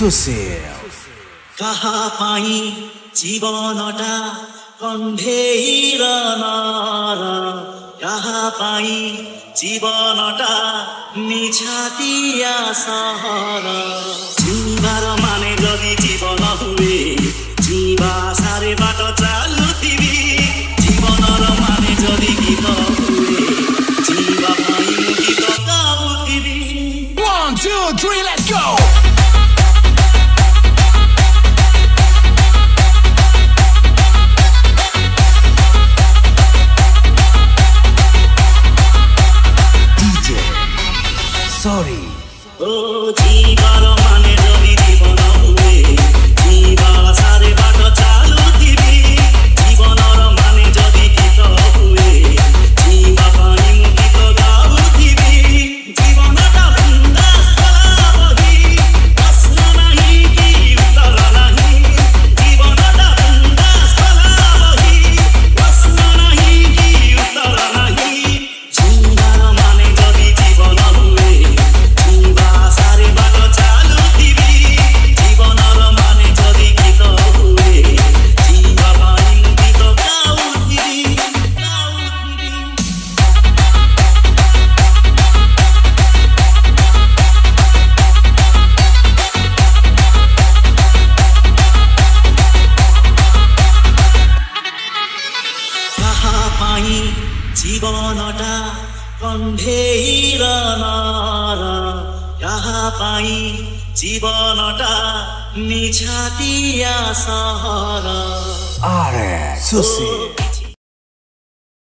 Social. কাহা পাই জীবনটা কণ্ঠের নার কাহা পাই জীবনটা নিছাতিয়া সহর জীবার মানে যদি জীবন হুয়ে জীবা সারে বাট চালুথিবি জীবনর মানে যদি গীত হুয়ে জীবা পাই মু গীত গাউথিবি 1, 2, 3, let's go! Sorry. Oh, জীবার মানে যদি জীবন হুয়ে জীবা সারে বাট চালুথিবি জীবনর মানে যদি গীত হুয়ে জীবা পাই মু গীত গাউথিবি জীবনটা বৃন্দাস্থলা বহি প্রশ্ন নাহি কি উত্তর নাহি জীবনটা বৃন্দাস্থলা বহি প্রশ্ন নাহি কি উত্তর নাহি জীবার মানে যদি জীবন হুয়ে জীবা সারে বাট চালুথিবি জীবনর মানে যদি গীত হুয়ে জীবা পাই মু গীত গাউথিবি কাহা পাই জীবনটা কণ্ঠের নার কাহা পাই জীবনটা নিছাতিয়া সহর Are Social.